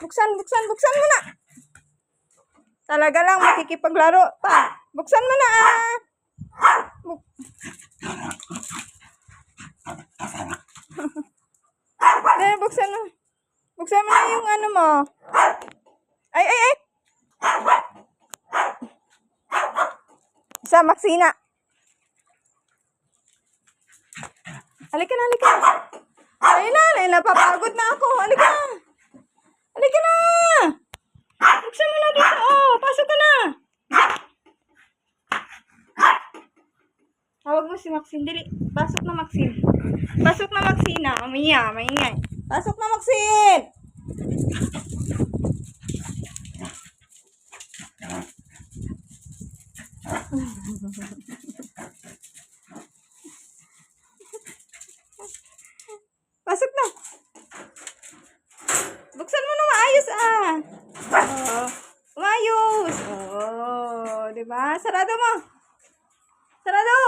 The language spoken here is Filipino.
Buksan mo na. Talaga lang makikipaglaro pa. Buksan mo na ah. Dahil buksan mo. Buksan mo na yung ano mo. Ay. Isa, Maxina. Halika na. Ay, napapagod na ako. Halika na. Buksan mo na dito. Oh, pasok ka na. Tawag mo si Maxine. Dili. Pasok na, Maxine. Pasok na, Maxina. Maingay. Pasok na, Maxine. Pasok na. Buksan mo na maayos ah. Oh, maayos. Oh, 'di ba? Sarado mo. Sarado.